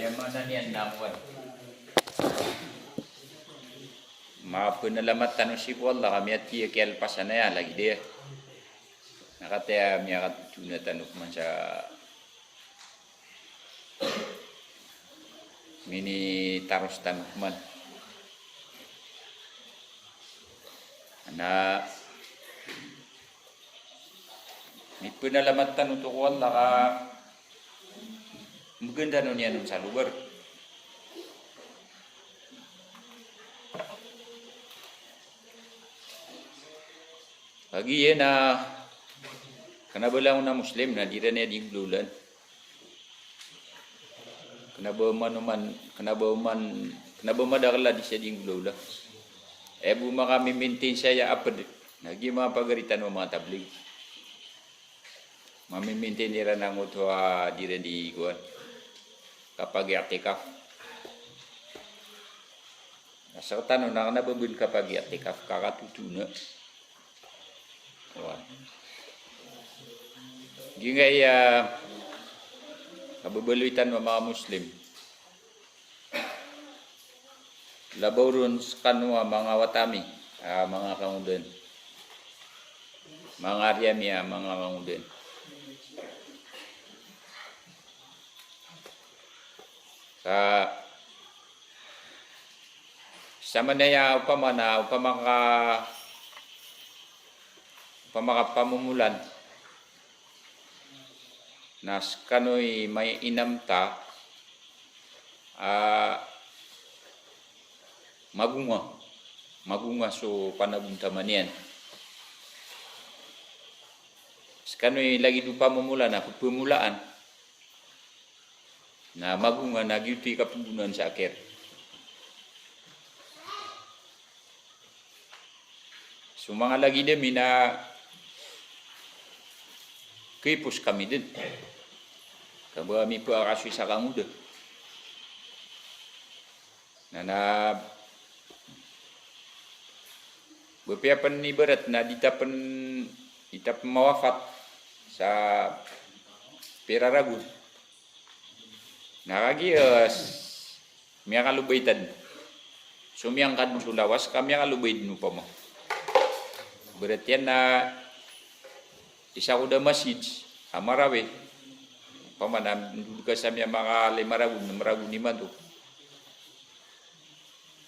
Yang mana niyan namuan. Mapenalamat si Allah kami ati kel pasana lagi dia. Nakataya mi akat tuna tanuk man sa mini taros tanuk man. Na mi penalamatan untuk Allah ka maganda nun yan sa lugar. Lagi yan na kanabala na Muslim na di rin yan yung lulan. Kanabauman di siya yung lula. Bu kami maintain siya apad. Nagi mga pagaritan mo mga tablig. Mamimintain nila ng utwa di rin di iguan. Kapag i'tikaf. Sa tanong na nababun kapag i'tikaf kakatutuna. Wah. Gingay kababaluitan mga Muslim. Labaw ron kanwa mga watami, mga kangudan. Mga aryami, mga kangudan. Sama na ya pamumulan nas kanoy may inamta magunga so panabuntaman yan. Kanoy lagi do pamumulan na pumulaan na magunga nagyuti kapugunan sa akhir. So mga lagi din na kipos kami din. Kami po akaswi sa kanguda. Na bepiapan ni berat na ditapan mawafat sa Peraragun. Nakagi miya kalubaitan. So miyang kan lawas kami kalubait no pa mo. Berat yan na isa ko da masjid amarawe pamanam duka sa miya mga maragun ni mantu.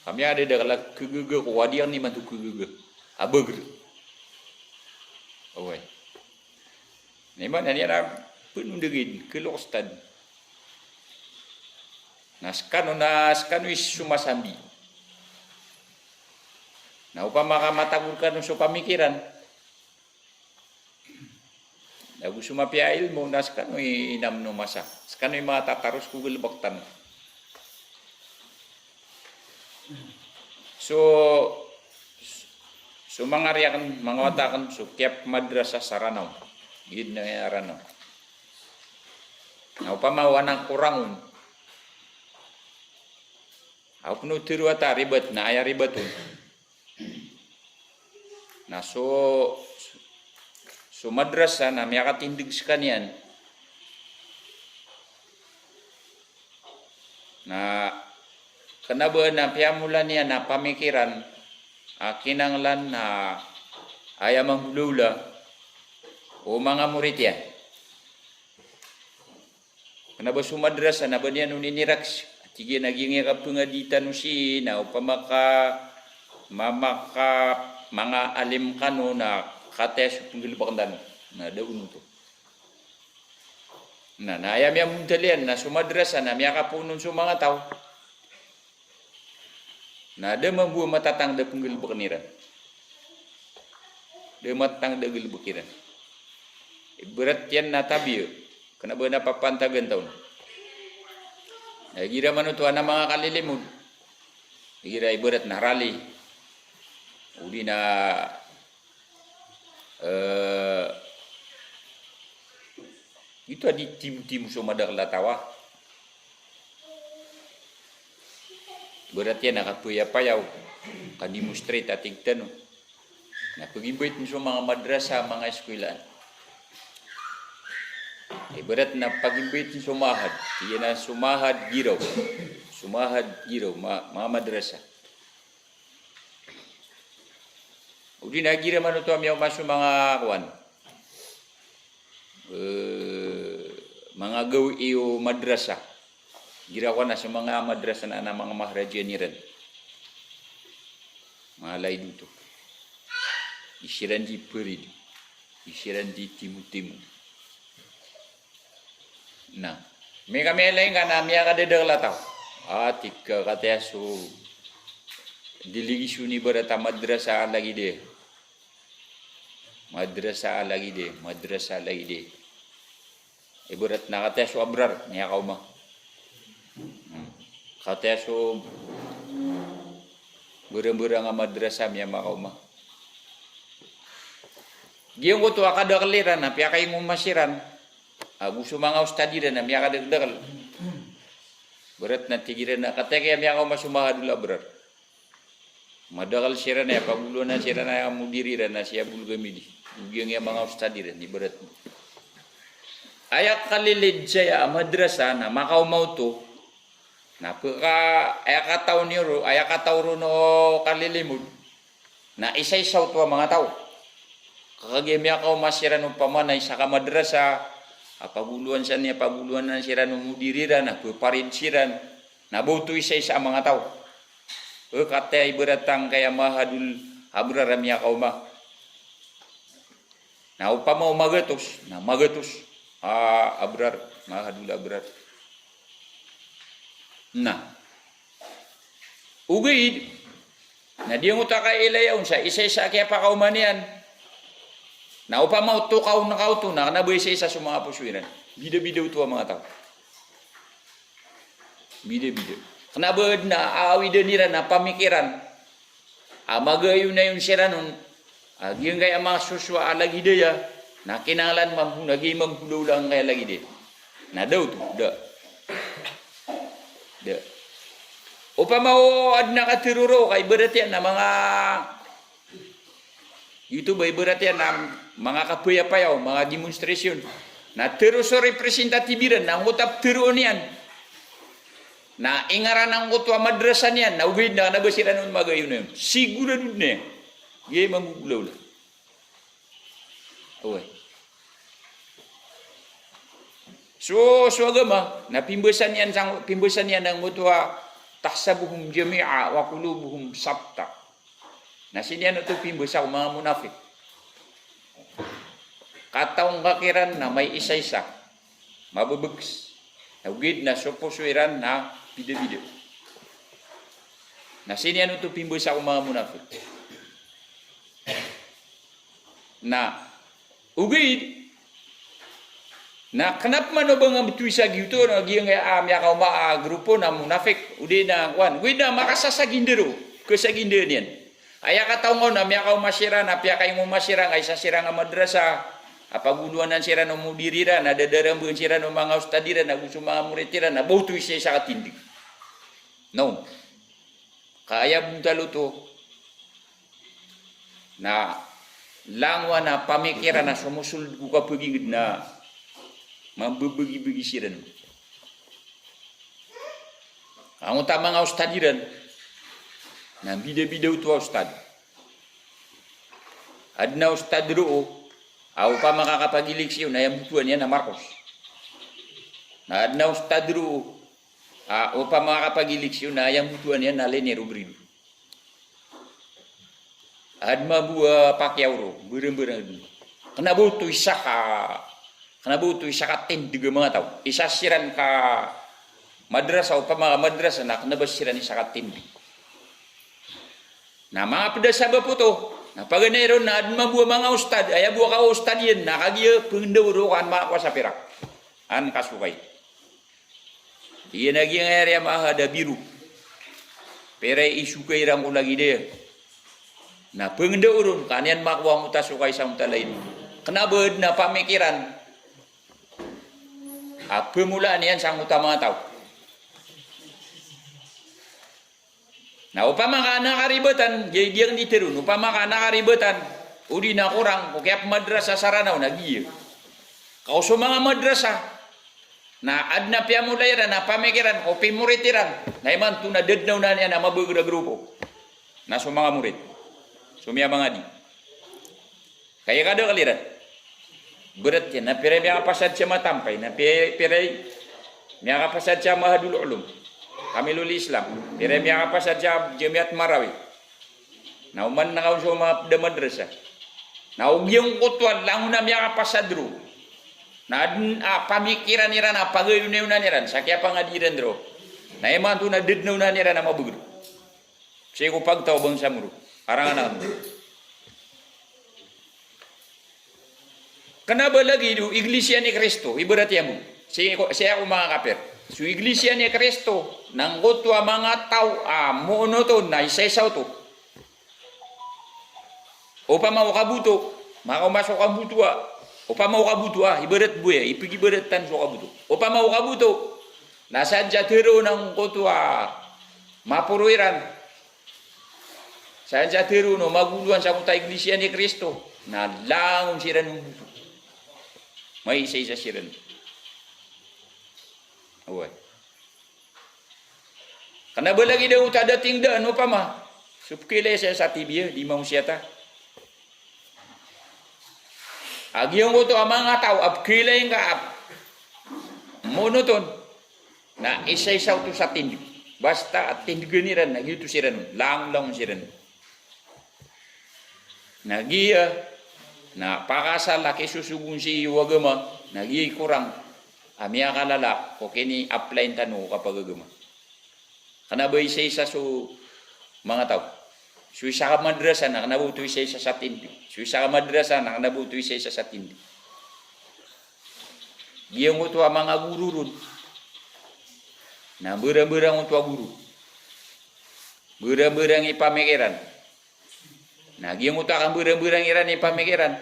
Kami ada dalam kegugur wadian ni mantu kegugur abegr. Oi. Ni mana ni ada penundegin kelostan. Naskanu wis sumasambi. Nah upama ka matagurkan sa pamikiran. Lagu sumapia ilmu naskanu inam no masa. Skanu mga tatarus kugul baktan. So mangariakan mangawatakan so tiap madrasah saranaw. Gid na aranaw. Nah upama wanang kurangun. Aku nu tiru ata ribet na aya ribetun. Nah so madrasah na miya katindig sekanian. Na kenapa na piamulan niya na pamikiran kinanglan na aya manghulula o mga murid yan. Kenapa sumadrasah na ba niya nuniniraks? Tige naging kapungaditan si na upamaka mga alim kano na kates penggilbakan na daun to. Na ayam yang mudalian na sumadrasa na miya kapunon sa mga tao. Na ada membuat matatang da penggilbakan. Da matang da gilbakiran. Berat yan na tabi. Kenapa na papantagan taon. Gira manutuan na mga kalilimod. Gira ibarat na rally. Udi na itu adi tim-tim sumadar latawa. Berarti nakapuya-payaw. Kadimustrate ating tanong. Napag-invite mo sa mga madrasa, mga eskwelaan. Ibarat na pagimbit ni sumahad. Iyan na sumahad giraw. Sumahad giraw, mga madrasa. Udi na gira man ito amyaw maso mga kuwan. Mga gawi o madrasa. Gira ko na sa mga madrasa na mga maharaja ni rin. Mga lay dito. Isiran di perid. Isiran di timu-timu. Nah, may kami lain ka na miya kadedala tau. Tika kataya so diligi suni berata madrasa lagi deh. Madrasa lagi deh. Ibarat na kataya so abrar niya kau mah. Kataya so berang-berang madrasa miya kau mah. Giyong ko to akada kaliran na piya kay mumasiran. Gusto mga ustadi rin na miya kadagdagal. Berat na tigiran na kataya miya kau masumahadula berar. Madagal siya na pagulo na siya na mudiri na siya bulgamidi. Giyong mga ustadi rin di berat. Ayak kalilid saya madrasa na makau mau to. Na pagka ayak kataw ro no kalilimod. Na isa-isaw to mga tao. Kakagimya kau masiran ng pamanay sa kamadrasa, paguluan na siran ng mudiriran, parin siran, nabuto isa-isa mga tao. Katay beratang kaya mahadul abraramya kau mah. Na upama magatos, abrar, mahadul abrar. Nah, ugid, na dia ngutaka ilayaw sa isa-isa kaya pa kaumanian. Na upama to na kauto na nabuhay sa mga pusuiran. Bida-bida ito ang mga tao. Bida-bida. Kanabad na aawida nila na pamikiran. Magayon na yung sira nun. Yung kaya mga suswa alagi daya. Na kinanglan naging maghulaw lang kaya lagi daya. Na daw to. Da. Upama o ad nakatiruro kay berat yan na mga YouTube ay berat yan na mga kapuya-payaw, mga demonstrasyon na terus representatibiran na ngutap tiruon yan na ingaran ang utwa madrasa niyan na ugid na nabasiran nun magayon na yun sigurado na yan gaya magugulaw lang so agama na pimbasan yan ng utwa tahsabuhum jami'a wa qulubuhum sabta na sinian ito pimbasa ang mga munafik. Kataong kakiran na may isa-isa. Mabubugs. Naugid na supusuiran na bida-bida. Na sinian ito pimbasa ang mga munafik. Na ugid na kanap man o bang bituisa gitu na giyang amya ka grupo na munafik udi na kwan. Ugid na makasasagindero. Kasagindero niyan. Aya kataong na miya kau masira na piya kay mo masira nga isa sira nga madrasa apaguluan nan sira no mudirira na dadarang bukan sira no mga ustadira na gusto mga muritira na boto isa sa katindig. No. Kaya buntalo to na langwa na pamikiran na sumusul ko kapagigid na mambubagi-bagi sira no. Ang utama nga ustadiran na bida-bida ito ustad. Adna ustad roo, pa makakapagilig siyo na yung butuan yan na Marcos. Na adna ustad roo, pa makakapagilig siyo na yung butuan yan na Lene Robredo. Adma buwa Pacquiao ro, berang-berang. Kanabuto isa ka tindig mga tao. Isa siran ka madrasa o pa mga madrasa na kanabasiran isa ka tindig. Na mga pedasaba po to, na paganero na mabuha mga ustad, ay buha ka ustad yan, nakagiya pengdauro kan mga kwa sa pirak. An kasukay. Iyan naging area mahada biru. Pero isukay rang ko lagi dia. Na pengdauro, kanyan makuha mo tasukay sa mga lain. Kenabad na pamikiran. Pemulaan yan sa mga tao. Na upama ka nakaribatan, giyang ditirun, upama ka nakaribatan, udi na kurang, kaya madrasa saranaw, nagiyo. Kau so mga madrasah na adna pia mulairan na pamikiran o pimuritiran na iman tu na dednaw na niya na mabugra grupo na so mga murid sumia mga di kaya kada kaliran berat yan na pire miya kapasad siya matampay na pire miya kapasad siya mahadul ulum kami luli Islam pire miya kapasad siya jamiat Marawi na uman na kau so mga madrasah na ugyong kutuan lang na miya kapasad ro na pamikiran nira na pagayunan nira sakya pangadiran dro na eman tu na dednaw na nira na mabugro siya ko pagtaw bang samuro arangan na kenapa lagi itu iglesia ni Kristo ibarat ya mo siya ko mga kaper so iglesia ni Kristo nang gotwa mga tao monoton na isa-isaw to o pa mau kabuto masuk kabuto Opa mau kabuto ibarat buya ipig ibaratan so kabuto opa mau kabuto nasadya tero ng kotwa mapuruiran sadya tero no maguluan sa kuta iglesia ni Kristo na langon siran may isa-isa siran away kana ba lagi daw tadating daan opa ma supkile sa tibia di mau siyata Agiyong ko to ang mga tao, abkilay nga monoton na isa-isaw to sa tindig. Basta at tindigan niran, nagyuto siran, lang siran. Nagiya, na pakasal, laki susugun si wagama, nagiya kurang, amya kalala, o kini apply tanu kapag agama. Kana ba isa-isa so mga tao? Suisa ka madrasa na nabuto isa-isa sa tindig. Suisa ka madrasa na nabuto isa-isa sa tindig. Giyong ko ang mga guru ron. Na berang-berang ito guru. Berang-berang ipamikiran. Na giyong ko ang berang-berang iran ipamikiran.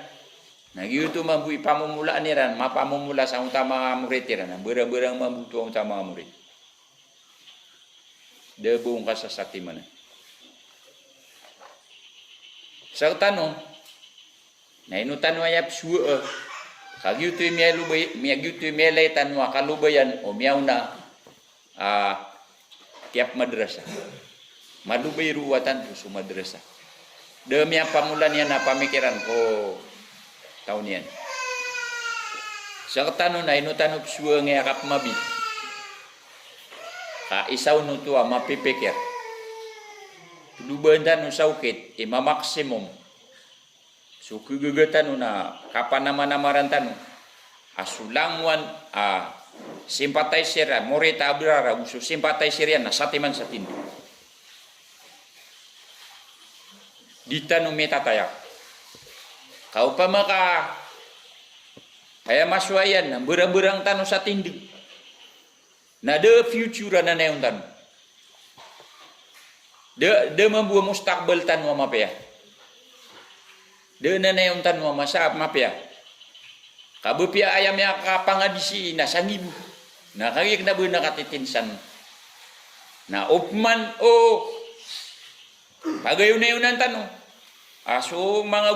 Na giyong ito mambu ipamumulaan iran. Mapamumula sa utama murid iran. Na berang-berang mambuto ang utama murid. Debong kasasakti mana. Sa tanong, na inutan wayap suwa, kagyutoy miya tanwa kalubayan o miyaw na tiap madrasa. Malubay ruwatan po sa madrasa. Demi ang pamulan yan na pamikiran ko taon yan. Sa tanong na inutan suwa ng yakap mabi. Ka isaw nutua mapipikir. Lubandan no saukit mamaksimum so kugugatan na kapan naman namaran tanu asulangwan simpatizer morita abrara uso simpatizer yan na satiman sa tindi dita no metatayak kau pa maka kaya maswayan na berang-berang tanu sa tindi na the future na yung tanu de membuat mustakbal tanwa mapya. De na yung tanwa masap mapya. Kabupya ayam ya kapangadisi na sangibu. Na kagik na bu nakatitinsan. Na upman o pagayunan tanong. Aso mga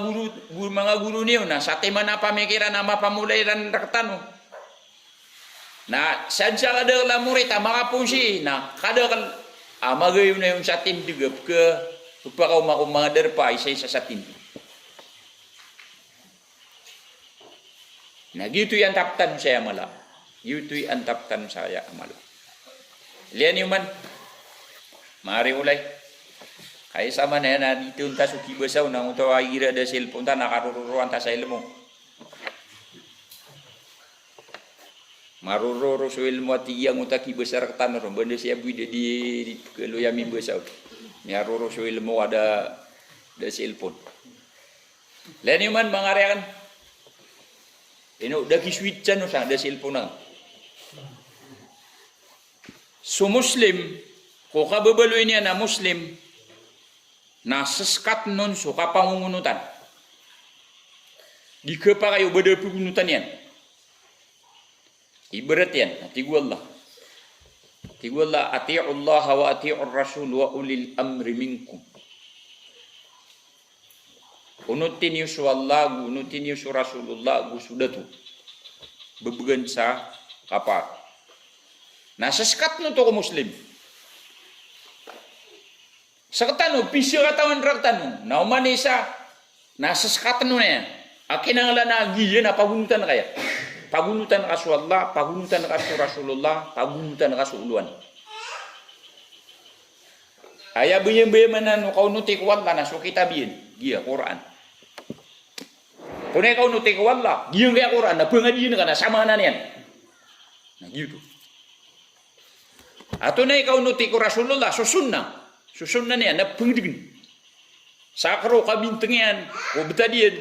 guru niyo na sa tema na pamikiran na mapamulairan tanong. Na sadya kada la murid makapunsi na kada magayon na yung sa tindigap ka upakaw mga derpa isa-isa sa tindig. Nagito'y antaptan saya mala. Gito'y antaptan saya mala. Lian yung man. Maari ulay. Kaya sama na yan na dito yung tasuki basaw na utawa ira da cellphone ta nakaruruan ta sa ilmo. Maruroro so ilmu atiyang utaki besar ketan ron benda siya bui di keluyami besar. Maruroro so ilmu ada cellphone. Lain man mangarian. Ino daki switchan no sa ada cellphone na. So Muslim ko kababalo niya na Muslim na seskat nun so kapangungunutan. Di kepa kayo beda pugunutan yan. Ibarat yan, atigu Allah. Atigu Allah, ati'u Allah wa ati'u Rasul wa ulil amri minkum. Unutin yusu Allah, unutin yusu Rasulullah, sudah tu. bebegan sa kapal. Nasaskat no to ko Muslim. Sakatan no, pisyo katawan raktan no. Naumanisa, nasaskat no na yan. Akin ang lanagi yan na pagunutan na kaya. Pagunutan ka sa Allah, pagunutan ka sa Rasulullah, pagunutan ka sa uluan. Aya bayang-bayang manan kau nutik wallah na so kita biin. Gia Quran. Tunay kau nutik wallah, gia kaya Quran na pengadiin ka na sama na niyan. Nah gitu. Atau naik kau nutik Rasulullah so sunnah. So sunnah niyan na pengadiin. Sakro kabintengian, ko betadian.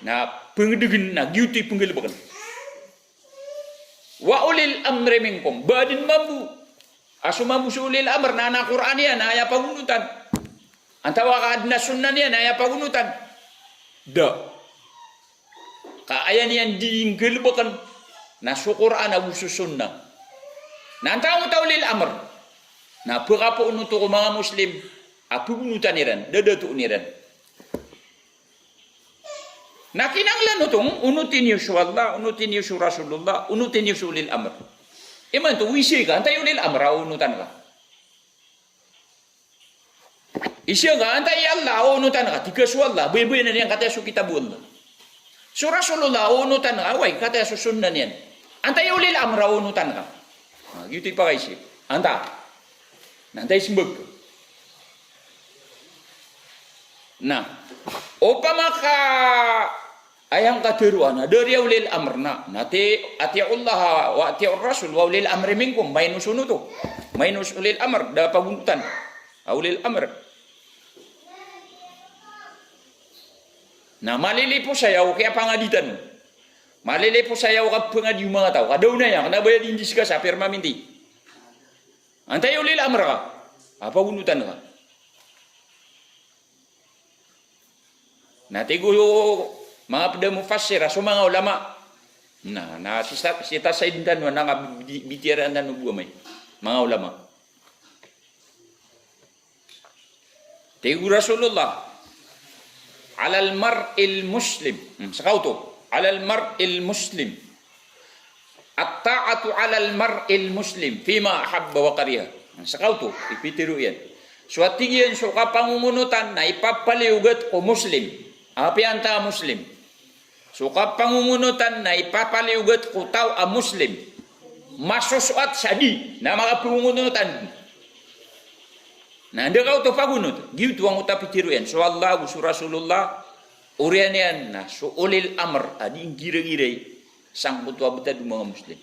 Na pengadiin na gitu penggelebakan. Wa ulil amri minkum, badin mambu. Asuma musulil amr na na Quran yan na aya pagunutan. Antawa ka adna sunnah yan na aya pagunutan. Da. Kaayan yan diinggelbakan na su Quran na usus sunnah. Na antawa tawlil amr. Na pagkapo unuto ko mga Muslim, apugunutan niran, dadatu niran. Na kinanglan utong unutin yu Allah, unutin yu Rasulullah, unutin yu ulil amr. Iman tu wisi ka, antay ulil amra unutan ka. Isya ka, antay Allah unutan ka, tiga su Allah, bebe na niyan kata su kitab Allah. Su Rasulullah unutan ka, away kata su sunnah niyan. Antay ulil amra unutan ka. Gitu pa kaisi. Anta. Nantay simbag ka. Nah, upama ka ayang katiruan dari ulil amrna nati atiullah wa atiur rasul wa ulil amri minkum mainus unutu mainus ulil amr da paguntan ulil amr na malilipo sayaw kaya pangaditan malilipo sayaw ka pangadi mga tao kadaw na yan kada bayad indis ka sa pirma minti antay ulil amr ka paguntan ka nati guyo mga pada mufassir so mga ulama na sita sa indan na nga bitiran na nubuwa may mga ulama tigu Rasulullah alal mar'il muslim sakauto alal mar'il muslim at-ta'atu alal mar'il muslim fima ahabba wa kariha sakauto ipitiru yan suatigyan so kapangungunutan na ipapaliugat ko muslim api anta muslim suka pangungunutan na ipapaliugat ko tao a Muslim. Masusuat sadi na mga pangungunutan. Na hindi ka ito pagunut. Gitu ang utapitiru yan. So Allah, gusto Rasulullah, urian yan na so ulil amr, adi yung gira-giray, sang butua-buta ng mga Muslim.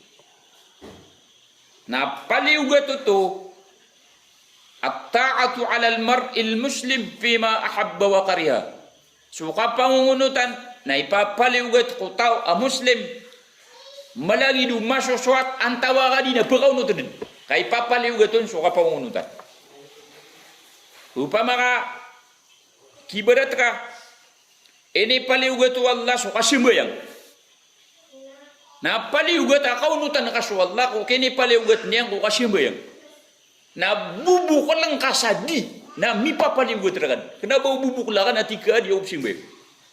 Na paliugat ito, at-ta'atu alal mar'il Muslim fima ahabba wa kariha. Suka pangungunutan, na ipapaliugat ko tao a Muslim malagi du masusuat antawa ka di na pagkaunutan kay papaliugaton so kapangunutan upama ka kibarat ka ini paliugato Allah so kasimbayang na paliugat akaunutan ka so Allah ko kini paliugat niyan ko kasimbayang na bubuk lang kasadi na mipapaliugat rakan kenapa bubuk lang na tika di opsimbayang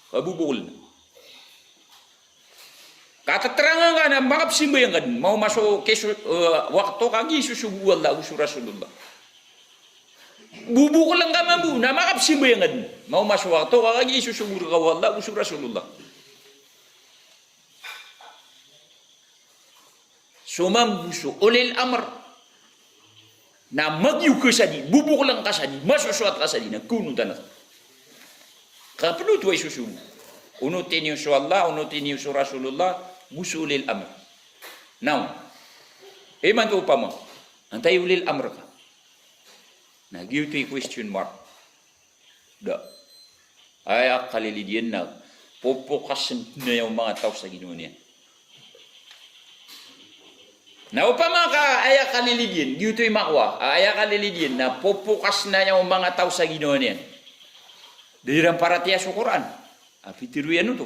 kabubukul na. Kataterangan ka na makap simbayang ka mau masuk ke waktu kagi susubu Allah usul Rasulullah. Bubukul lang ka mambu na makap simbayang ka mau masuk waktu kagi susubu Allah usul Rasulullah. Sumambuso ulil amr na magyu ka sadi bubukul lang ka sadi masusuat ka sadi na kunutan na. Kapag ito ay susubo. Unutin niyo sa Allah, unutin niyo sa Rasulullah, busulil amr. Now, man to pa mo, antay ulil amr ka. Nag-guilty question mark. Da. Ay, kalilidian na, pupukasan na yung mga tao sa Ginoo niya. Na upama ka, ay kalilidian, guilty makwa, ay kalilidian na pupukas na yung mga tao sa Ginoo niya. Dahiran para tiya sa Quran, apitiruyan ito.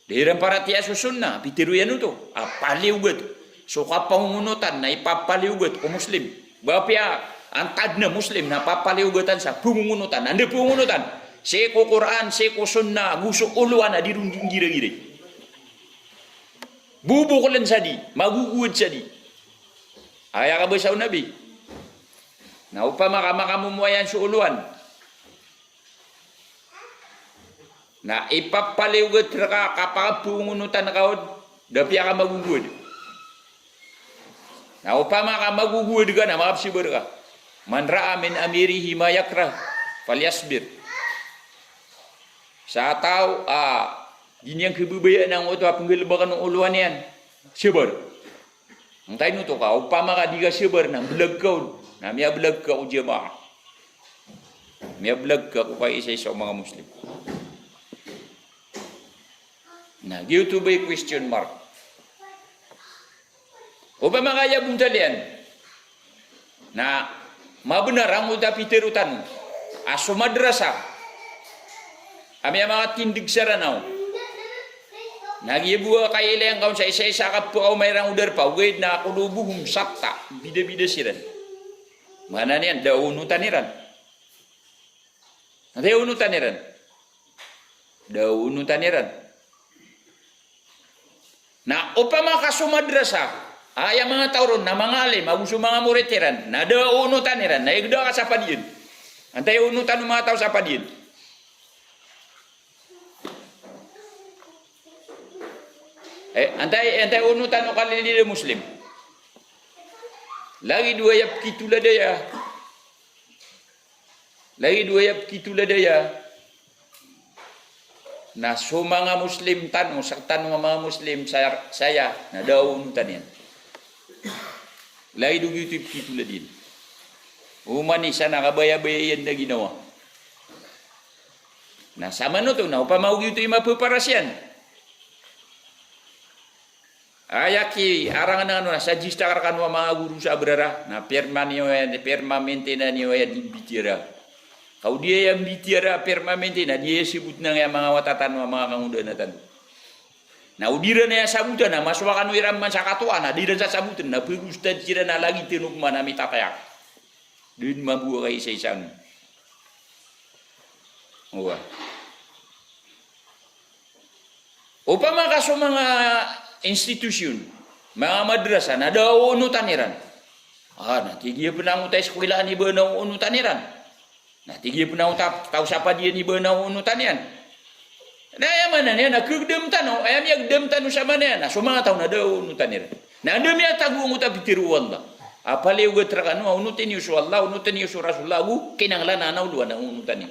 Dahiran para tiya sa Sunnah, apitiruyan ito. Apaliugat. So kapangunutan na ipapaliugat ko Muslim. Bapya, antad na Muslim na papaliugatan sa pungunutan. Anda pungunutan. Seko Quran, seko Sunnah, gusok uluan na dirunding gira-gira. bubukulan sadi, maguguad sadi. Aya ka basaw nabi. Na upama makamumuayan sa uluan. Na ipapaliwag ka kapakapungunutan kaod, dapi ka magugud. Na upama ka magugud ka na, makapsibir ka. Man ra'a min amirihi ma yakrah, falyasbir. Sa tao, ginyang kibubayan ng uto, panggalabakan ng uluan yan. Sibar. Ang tayo nito ka, upama ka di ka sibar na, belag ka, na may belag ka o jamaah. May belag ka kung kayo isa-isa mga Muslim. Na, dito ba'y question mark? Upama kaya buntalian, na, mabenar ang uta piterutan, aso madrasa, kami ang mga tindig saranaw, nagibuha kayo ilang kaun sa isa-isa ka po ako mayroong udar pa, wait na kulubuhum sakta, bida-bida siran. Mana niyan, daunutan niran. Daunutan niran. Daunutan niran. Na upama kasumadrasa, ayang mga tauron na mga alim, agusto mga muritiran, na daunutan niran, na igda ka sa padiyin. Antay unutan ng mga tao sa padiyin. Antay unutan ng kalilili Muslim. Lagi dua yap kitula daya. Lagi dua yap kitula daya. Na so mga Muslim tanong, saktan mga Muslim saya na daw unutan yan. Lagi dua yap kitula din. Umani sana kabaya-baya yan na ginawa. Na sama no to, na upamaw ito yung mapuparasyan. Ayaki arangan na ano na sajista karkan mga guru sa abrara na permanente na niyo ya dibitira. Kau dia yang bitira permanente na dia sebut na yang mga watatan mga kangudanatan. Na udira na sabutan na maswakan wiram man sa katuan na dira sa sabutan na pagustad sira na lagi tinuk man mitakayak. Din mabuha kay isa-isang. Uwa. Upama kaso mga institusyon, mga madrasa na daw unutan niran. Nanti dia pernah utai sekolah ni benau unutan niran. Nanti dia pernah tahu siapa dia ni benau unutan niran. Nah yang mana ni? Nak kedem tanu, ayam yang kedem tanu sama ni. Nah semua tahu na daw unutan niran. Nah demi tagu nguta pitiru Allah. Apa leu getrakan unutan Yesus Allah, unutan Yesus Rasulullah, kinanglan na uluan na unutan ni.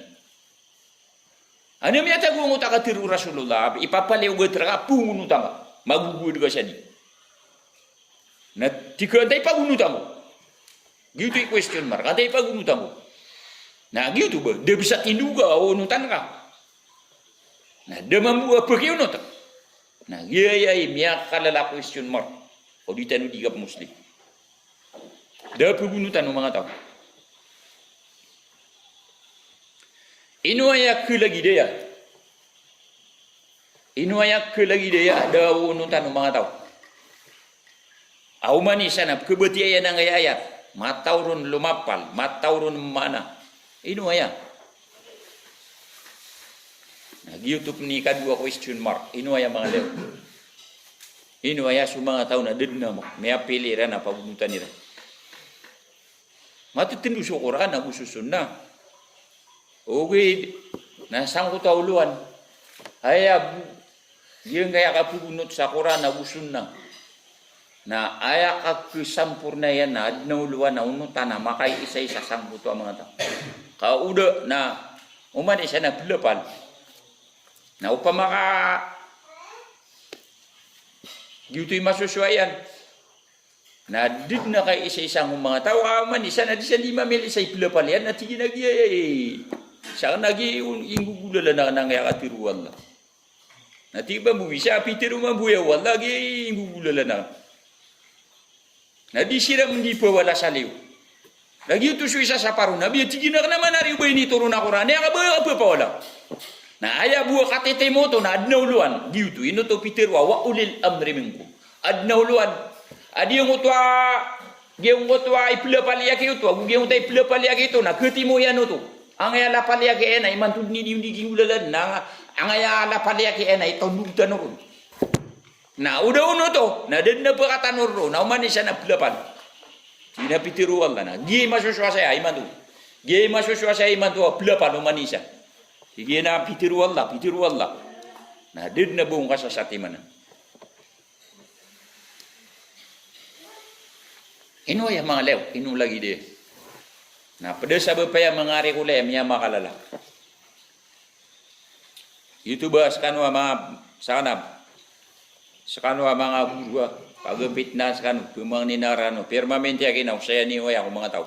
Ano mi tagu nguta katiru Rasulullah, ipapaleu getrakan pungunutan. Magugud ka siya di. Na tika antay pagunutan mo. Gitu yung question mark. Antay pagunutan mo. Na gitu ba? Dia bisa tinduga o unutan ka. Na dia mamuha pakiunutan. Na gaya miyak kalala question mark. O di tanu digap Muslim. Dia pagunutan ng mga tao. Inuayak ke lagi dia. Inuayak ke lagi dia ada unutan ng mga tao. Aumani sana kebetiayan ng ayat. Matawron lumapal, matawron mana. Inuayak. Nag-YouTube ni kadua question mark. Inuayak mga lew. Inuayak sa mga tao na din na mo. May apiliran na pabunutan nila. Matutindu sa Quran na gususun na. Okay. Nasang ko tauluan. Hayab. Yang kaya kapugunot sa Quran na gusun na ayak kasampurna yan na adnauluan na unutan na makay isa-isa sangkuto ang mga tao. Kauda na uman isa na pilapan na upama ka gito'y masuswayan na dig na kay isa-isang mga tao uman isa na di sa 5 mil isa'y pilapan yan at sige nagyay siya nag-iingugulala na nangayakatiruan lang. Natiba mo bisa pitiru mabuya wala gi ingugulala na. Nadi sira hindi pa wala saliw. Lagi itu suisa sa paru nabi tigina naman ari ubay ni turun ako rani ka ba pa wala. Na aya buwa katete mo to na adnauluan gitu ino to pitiru wa ulil amri minkum. Adnauluan adi yung utwa ipla paliaki utwa yung utay ipla paliaki to na ketimo yan to. Ang aya la paliaki na imantud ni di gingulala na ang aya la paliaki na itondug tanurun. Na udah uno to, na den na perkataan urro, na umani sana belapan. Tina pitiru Allah na. Gi masuk saya iman tu. Gi masuk saya iman tu belapan umani sa. Gi na pitiru Allah, pitiru Allah. Na den na bung kasa sati mana. Ino ya mga lew, ino lagi dia. Na pada sabi pa ya mga rekule, miya makalala. Itu bahas kanwa mga sana. Sekarang mga guru pagapit na sekarang pumang ninarano permanente akin ako saya ni waya ako mga tao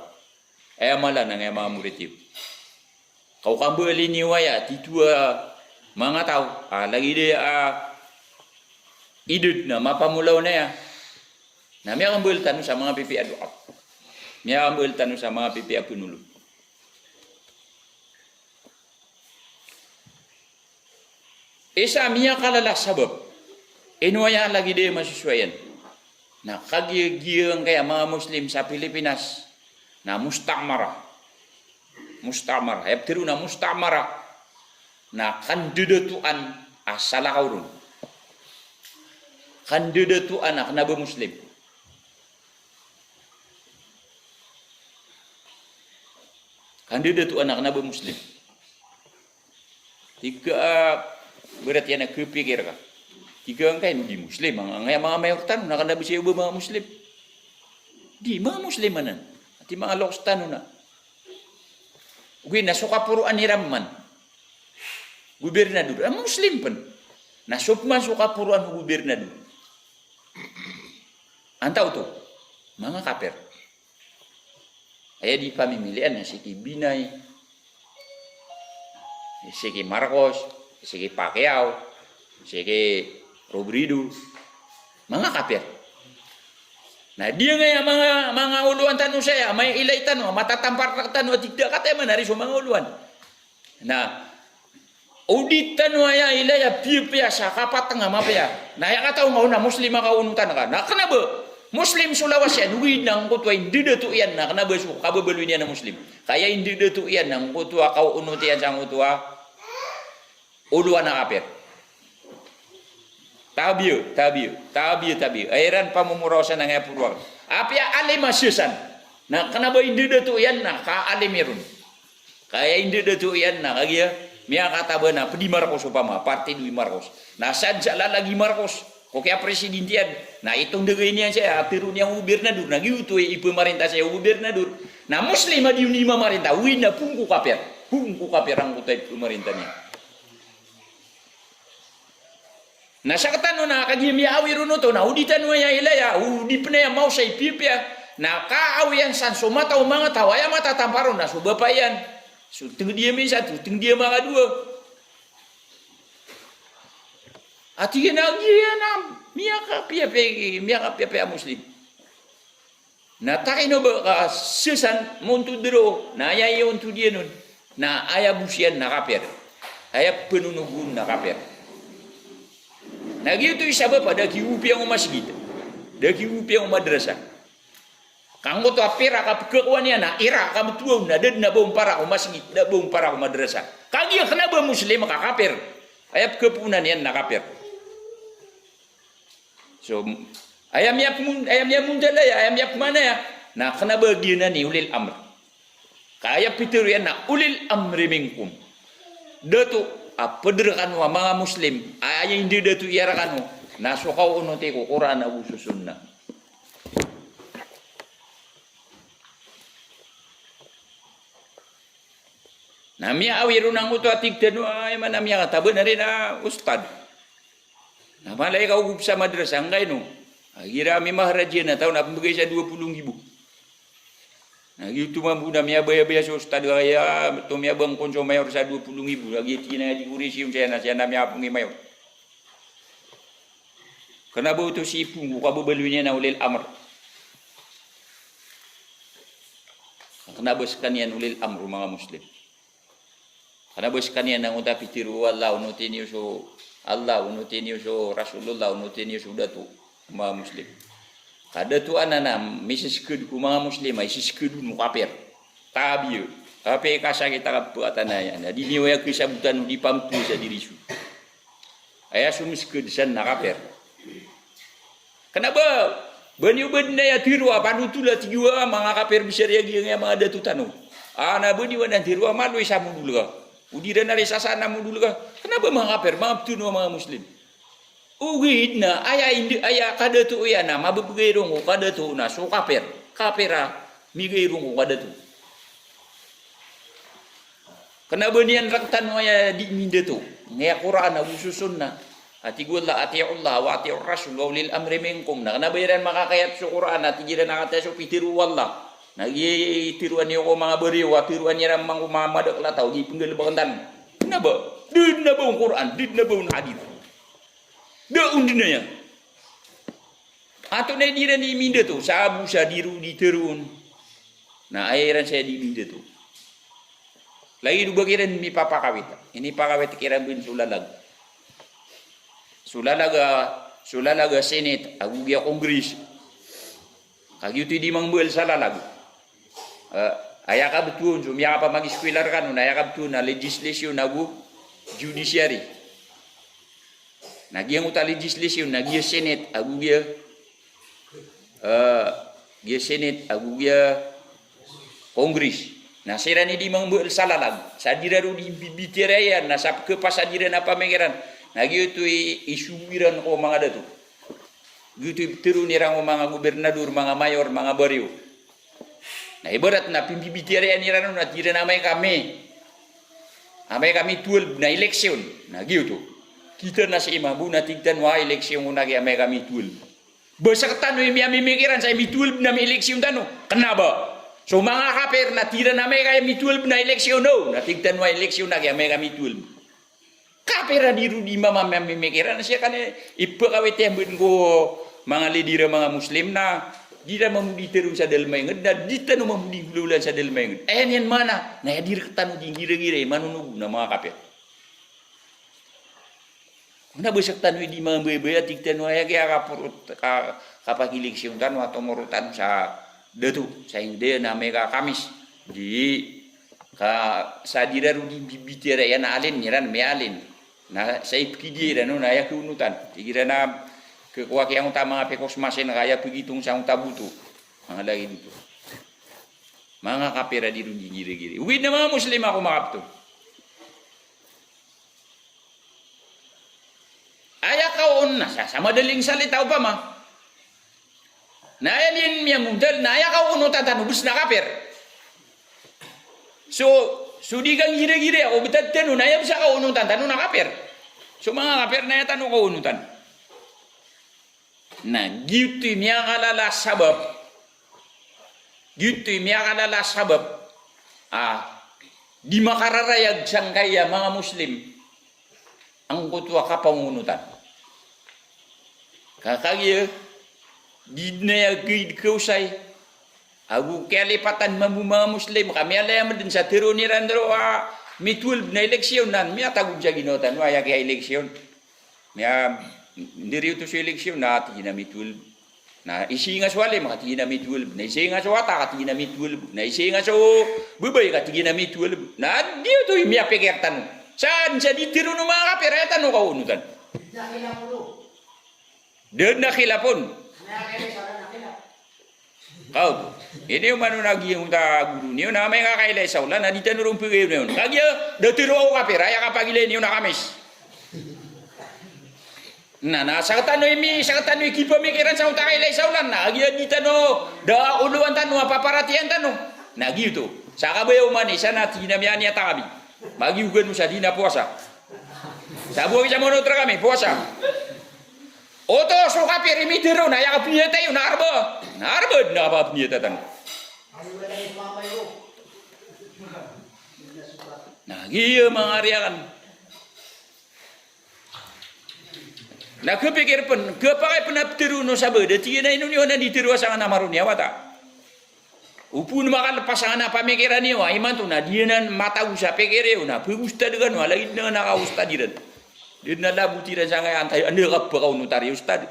malah nang mga murid yun kau kambali ni waya titua mga tao lagi dia idut na mapamulaw na ya na may kambal tanong sa mga pipi aduap may kambal tanong sa mga pipi apunulo isa miya kalala sabab Inuaya lagi dia mahasiswayan. Nah, kagi-giang kaya mga Muslim sa Pilipinas na mustamara. Mustamara. Hayap tiru na mustamara. Na kandidatuan asala kaurun. Kandidatuan na kanaba Muslim. Kandidatuan na kanaba Muslim. Tiga berat yan na kepikir ka. Tiga angkai di Muslim, angkai mga mayoritan, nak kena bersiap mga Muslim. Di mga Muslim mana? Di mga lokstan na. Gue nasuka puruan hiraman. Gubernador, Muslim pun. Nasukman suka puruan gubernador. Antau tu, mga kafir. Ayah di pamimilian siki Binay, siki Marcos, siki Pacquiao, siki Robredo, mga kafir. Nah dia ngaya mga uluan tanu saya, may ilay tanu, matatampar tanu, tidak kata mana hari mga uluan. Nah, audit tanu ya ilay ya piya sa kapat tengah mapya. Nah ya kata mau na Muslim ka unutan ka. Nah kenapa? Muslim Sulawesi nuwi nang kutu indi datu iyan na kenapa su kababelu na Muslim. Kaya indi datu iyan nang kutu kau unutian sang kutu uluan na kafir. Tabiu. Airan pamumurawasan ng epurwag. Apya alimasyosan. Na kanaba hindi datu yan na ka alimirun. Kaya hindi datu yan na kaya miya kataba na pedi Marcos upama parti Dwi Marcos. Na sadya lagi Marcos. Kok kaya presidente yan. Na itong dagay niya saya atirun yang gubernador. Nagiuto ipemerintah saya gubernador. Na Muslim di lima marintah. Wina pungku kapir. Pungku kapir ang kutay pemerintahnya. Na sakatan na kagimi awiru no to na uditan wa ya ilaya udipne mau say pipia na kaawian san somata mga tawaya mata tamparo na so bapayan so teng dia mi satu teng dia mga dua ati na na miaka pia Muslim na taino ba sesan muntu dero na ayayo untu dia nun na aya busian na kafir aya penunugun na kafir. Nah gitu isabab pada kiupi yang masjid, dah kiupi yang madrasah. Kanggo tu apira kap kekuanian na ira kamu tuang na dan na bom para masjid, na bom para madrasah. Kagi kenapa Muslim ka kafir? Ayat kepunan yan na kafir. So ayam yak mundala ya, ayam yak mana ya? Nah kenapa gina ni ulil amr? Kaya pitur yan na ulil amri minkum. Datu pederakan wa mga Muslim ay hindi datu iarakan na sukaw unuti ko Quran Abu Susunna na miya awiru nang uto atig tanu ay man miya kataban na rin ustad na malay ka ugub sa madrasah ngay no agira mi maharaja na taon na pambagay sa 20,000 nah gitu mampu namanya baya-baya so ustad gaya to miya bang konso mayor sa 20,000 lagi tina di kurisium saya namanya pungi mayor kenapa itu sipu ka bebelunya na ulil amr kenapa sekanian ulil amr mga Muslim kenapa sekanian nang uta pitiru Allah unutini so Allah unutini so Rasulullah unutini so datu mga Muslim. Kada tu anana misis kedu mga Muslim ay sis kedu no kafir. Tabiyo. Tapi kasa kita buatan ayan. Di niwaya kisabutan di pampu sa dirisu. Aya sumis kedesan na kafir. Kenapa? Banyu benda ya tiru apa nutula tiga mga kafir besar ya yang ada tu tanu. Ana bani wana tiru malu isamu dulu ka. Udiran dari sasana mu dulu ka. Kenapa mga kafir? Maaf tu mga muslim. Ugidna aya kada tu ya na mabugirong kada tu na so kafir. Kafira migirong kada tu. Kenapa nian raktan waya di minda tu? Ngaya Quran abu susunna. Ati gula ati Allah wa ati Rasul wa ulil amri minkum. Na kana bayaran makakayat sa Quran ati jiran nakata so pitiru wallah. Nagi tiruan yo mga bari wa tiruan yara mang mamadok la taw gi penggel bakantan. Kenapa? Din na bang Quran, din na bang hadis. Da undina ya. Ato na jiran di minda tu sabu sadiru di terun. Nah airan saya di minda tu. Lagi dua kiran mi papa kawit. Ini pakawit kiran bin sulalag. Sulalaga senate agu dia kongres. Kagitu di mangbel salalag. Ayaka betul sumya apa magi sekolah kan ayaka betul na legislation agu judiciary. Nagi yang uta legislation nagi senate agu dia senate agu dia kongres. Nah serani di mangbel salalag. Sadiraru di bitirayan na sap ke pasadiran apa mengeran. Nah gitu isubiran ko mga datu. Gitu tiru nirang mga gubernador, mga mayor, mga bariu. Nah ibarat na pimbibitiran nirang na tira namay kami. Amay kami 12 na eleksyon. Nah gitu. Kita na sa imabu na tigtan wa eleksyon mo nagi amay kami 12. Basa tano yung mimikiran sa imi 12 na may eleksyon tano. Kenapa? So mga kaper na tira namay kami 12 na eleksyon no. Na tigtan wa eleksyon nagi amay kami 12. Kapera diru di mama memikiran siya kan ipa kawit yang ko mga lidira mga muslim na dira mamudi terus sa dalmay nged da dita no mamudi gululan sa dalmay nged yan mana na dir ketanu di gira-gira manunug na mga kapet na besak tanu di mga bebe tiktan waya kaya kapurut kapakilik siyong tanu atau morutan sa datu sa inde na mega kamis di sa dira ru di bibitira yan alin niran me alin. Nah, saya pergi dia dan na ya keunutan. Dikira na kekuak yang utama pekos masin kaya begitu sang tabutu. Mga lagi dito. Mga kapera di rundi gire-gire. Uwid na mga muslim ako makapto. Aya kaon na sa madaling salita pa ma. Na alin miya mudal na aya kaon utan ubus na kaper. So di kang gira-gira ako bitad tanu na ya bisa ka unutan tanu na kaper. So mga kaper na ya tanu ka unutan. Nah, gitu miya kalala sabab. Gitu miya kalala sabab. Di makararayag sangkaya mga muslim ang kutwa ka pangunutan. Kakagya di na ya gid kausay. Agu kelipatan mambu mga muslim kami alayam din sa tiro ni randro mi 12 na eleksyon nan mi atagud sa ginotan wa ya kay eleksyon mi ndiri uto sa eleksyon na ati na mi 12 na isingas wale makati na mi 12 na isingas wata kati na mi 12 na isingas so bubay kati na mi 12 na dio to mi apekertan saan sa di tiro no mga kaperetan no kaunutan den na khilapon kau ini umanu nagi yung ta guru niyo na may kakailay sa ulan na di tanurong pigay niyo kagya datiro ako kapira ya kapagilay niyo na kamis na sa tanoy kipa mikiran sa uta kailay sa ulan na agya di tano da uluan tano paparatian tano nagi ito sa kabayaw man isa na tinamian niya takabi magiugan mo sa di na puasa sa buhay sa monotra kami puasa oto so kapir imitiro na ya kapunya tayo na arba na apa punya tatan. Nah, iya mga ariakan. Nah, kepikir pun, kepakai penaptiru no sabe, detiya na inunyo na ditiru asangan amarunya wata. Upun makan pasangan apa mikiran niyo, iman tu na dia na mata usa pikir na, pegusta dengan lagi na nakausta diran. Dia na labutiran sangay antay, anda ka pa kaunutari ustad.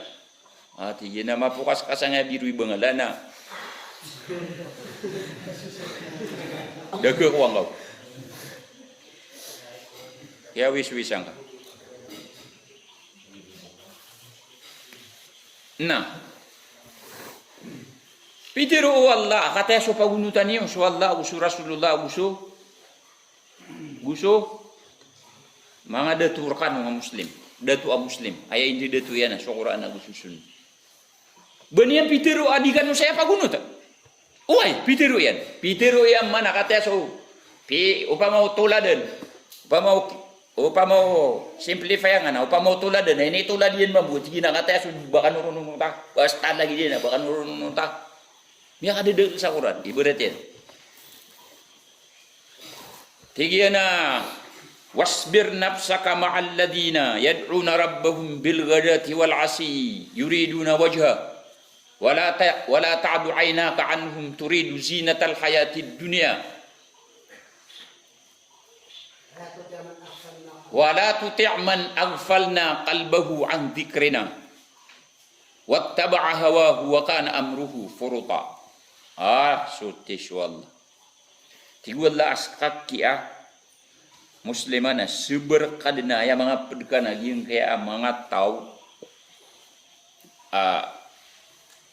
Tiya na mapukas kasangay biru ibangalana. Daga uang kau. Ya wis-wisan ka. Nah, Pitiro Allah kata so pagunutan niyo so Allah usu Rasulullah guso mga daturkan mga muslim datu a muslim ay hindi datu yan so Quran na gususun baniyan pitiro adikan no saya pagunutan uy pitiro yan mana kata so upama tuladan upama simplify nga na upama tuladan ini tulad yan mabuti gina kata so baka nurunong ta basta lagi din baka nurunong ta niya kadede sa Quran ibarat yan tigiyana wasbir nafsaka ma'al ladina yad'una rabbahum bil ghadati wal 'ashi yuriduna wajha wala ta'du 'aynaka 'anhum turidu zinatal hayatid dunya wala tuti' man aghfalna qalbahu 'an dzikrina wattaba'a hawahu wa kana amruhu furuta sutishwallah tigwala askak kia muslimana seberkadna ya mga pedkana yung kaya mga tao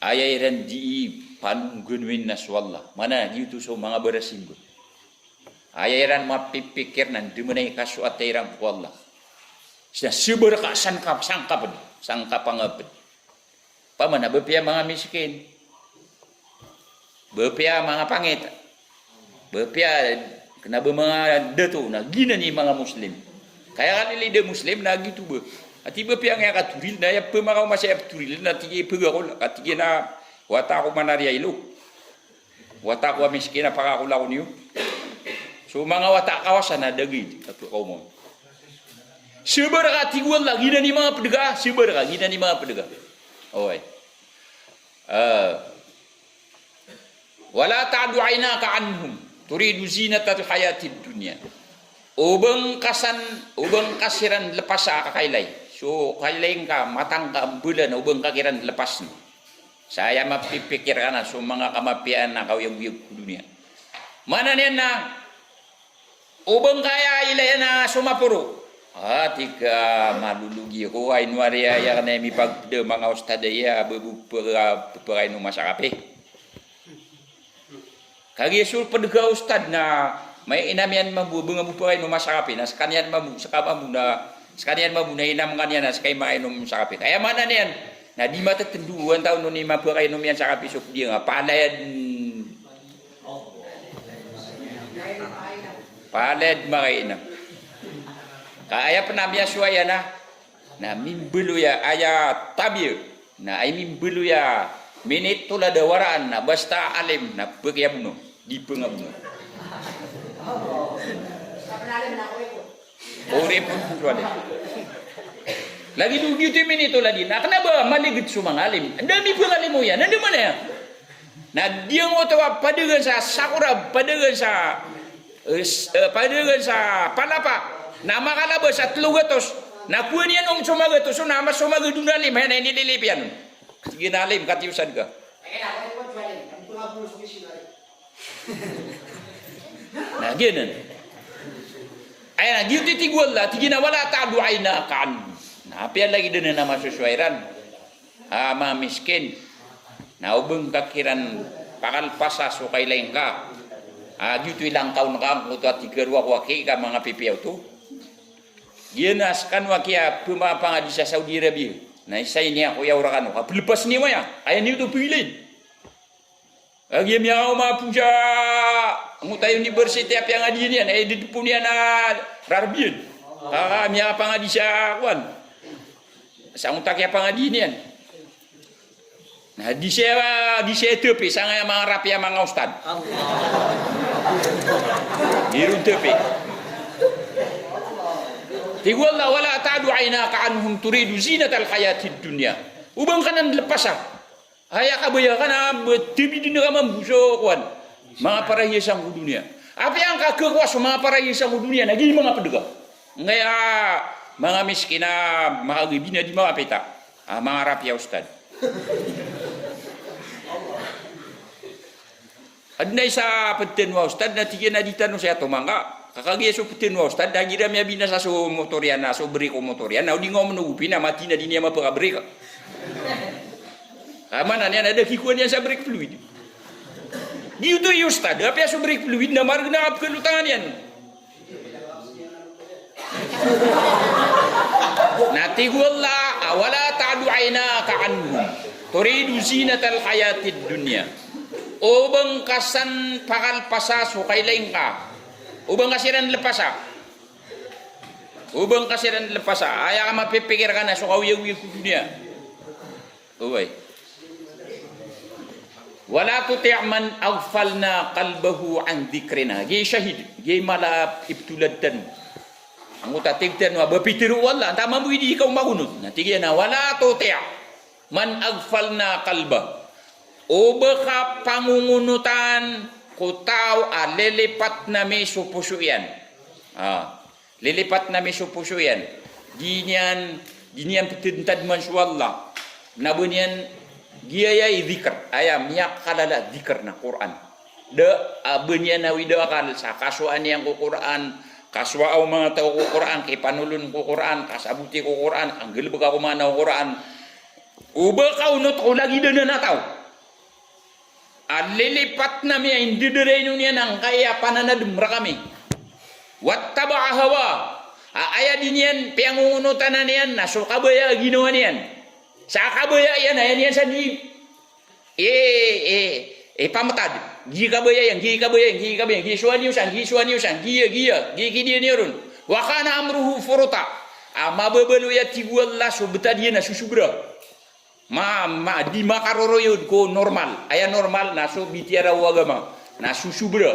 ayairan di panunggunwin naswallah mana gitu so mga berasinggul ayairan mapipikir nan dimenai kasuat airang wallah sudah seberka sangkap pangapin pamana bepia mga miskin bepia mga pangit bepia kenapa mga datu na gina ni mga muslim kaya kan ilide muslim na gitu be ati bepia nga katuril na ya pemakaw masaya turil na tigi pegakol katigi na wata ko manaria ilu wata ko miskin na pakakulaw niyo so mga wata kawasan na dagi kato ko mo seberka tigwal lagi na ni mga pedega seberka gina ni mga pedega oy wala ta'du 'aynaka 'anhum turidu zinatal hayatid dunya ubang kasiran lepas ka kailay so kailay ka matang ka bulan ubang kakiran lepas ni saya mapipikir kana so mga kamapian na kawiyog dunia mana niyan na ubang kaya ilay na sumapuro tiga malulugi ko ay nuaria ya kana mi pagde mga ustad ya beberai no masakape kagi sul pedega ustad na may inamian mabubunga bupuray no masakapi na sakanian mabu sakamamu na sakanian mabu na inam kanian na sakay mainom sakapi kaya mana niyan na di mata tenduan taon no ni maburay no mian sakapi so dia nga palad makainam kaya penamya suaya na mimbelu ya aya tabir na ay mimbelu ya minit tula dawaraan na basta alim na pagyamuno di pengamuno ore pun tuwale lagi dugi tu minit tula di na kenapa maligit sumangalim dami pengalim mo yan nanda mana ya na dia mo tawa padegan sa sakura padegan sa palapa nama kala ba sa tlugatos na kuanian sumagatos so nama sumagadunali mana ini dilipian sige nalim katiusan ka. Nah gini. Ayana gitu tigwal lah tigina wala ta'du 'aynaka 'anhum. Nah apian lagi dina nama sesuairan. Ma miskin. Nah ubeng kakiran pakal pasa so kay lengka. Gitu ilang taon ka mo to tigerwa waki ka mga pipiaw to. Ginas kan wakia pumapanga di sa Saudi Arabia. Nah saya ini aku ya orang anu, lepas ni maya, ayah ni tu pilih. Lagi miau ma puja, ngutai universiti apa yang adi ni, di punya na rarbian. Miau apa ngadi siakuan, sangutak apa ngadi ni. Nah di saya tepi, sangat mang rapi mang ustad. Dirun tepi. Tigwalla wala ta'du 'aynaka 'anhum turidu zinatal hayatid dunya. Ubang kanan lepas aya kabaya kana tibi dina mambuso kuan. Mga para hiasang dunia. Apa yang kagekuas mga para hiasang dunia nagi mga pedega. Ngaya mga miskina mga gibina di mga peta. Mga rapi ya ustad. Adna isa peten wa ustad na tiga na ditanu saya to mangga. Kakagi so putin wa ustad dagira mi bina sa so motoriana so beri ko motoriana di ngom no upina mati na dinia ma pa beri ka. Mana ni ada kikuan yang sa beri fluid. Gitu ya Ustaz, apa yang subrik peluit na margna ap kelutangan yan. Nati wala awala ta'du aynaka anhum turidu zinatal hayatid dunya. Ubang kasan pakal pasaso kay ka. Ubang kasiran lepasa. Ubang kasiran lepasa. Aya ka mapipikir ka na so kawiyaw-wiyaw ko dunia. Uway. Wala tuti' man aghfalna qalbahu an dhikrina. Gi syahid, gi mala ibtulad tan. Ang utatigtan wa bapitiru wala tama mo hindi ikaw magunod. Natigyan na wala tuti' man aghfalna qalba. O baka pangungunutan ko tao lilipat na may supuso yan. Lilipat na may supuso yan. Ginian petintad man suwalla. Nabunyan giyayay dhikr. Ayam yak kalala dhikr na Quran. Bunyan na widakal sa kasuan yang ko Quran. Kaswaaw mga tao ko Quran. Kipanulun ko Quran. Kasabuti ko Quran. Ang gilbag ako mana ko Quran. Uba kaunot ko lagi na nataw. Lilipat na miya hindi direno niya ng kaya pananadumra kami. Wattaba hawa. Aya din yan, piangungunutan na niyan, naso kabaya ginawa niyan. Sa kabaya yan, ayan yan sa di. Pamatad. Gi kabaya yan, gi suwan yusan, gi niyon. Wakana amruhu furuta. Mababalo ya tigualla so betadiya na susubra. Di makaroroyod ko normal. Aya normal naso bitiara wagama. Nasu subra.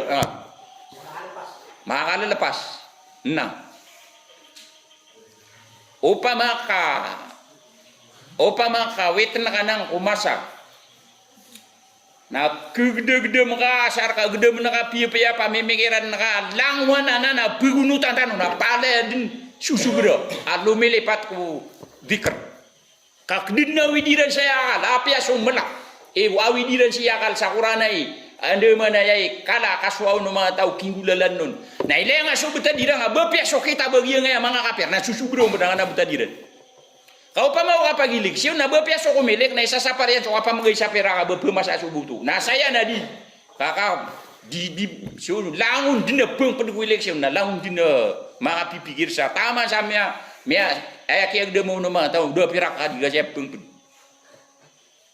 Makalalepas. Na. Upamaka wait na ka ng kumasa. Na kagde-gde mga asar kagde mo nakapiya-piya pamimikiran naka langwan na bigunutan tanong na pala din susubra. At lumilipat ko dhikr. Kakdin na widiran saya akal, api asong melak. Wawidiran siya akal sa Quranay. Ando manayay kala kaswaw no mga tao kingulalan nun. Na ilay nga so betadiran nga, bapi aso kita bagiya nga mga kapir, na susubro mo na nga na betadiran. Kau pa mau kapagilig, siya na bapi aso kumilik, na isasapar yan, so kapamagay sa pera ka, bapi masa subuto. Na saya na di, kaka, siya langon din na pang paduwilik siya, na langon din na makapipigir sa tama sa miya, aya kaya gede mo naman tao do pirak adi ga siya pung.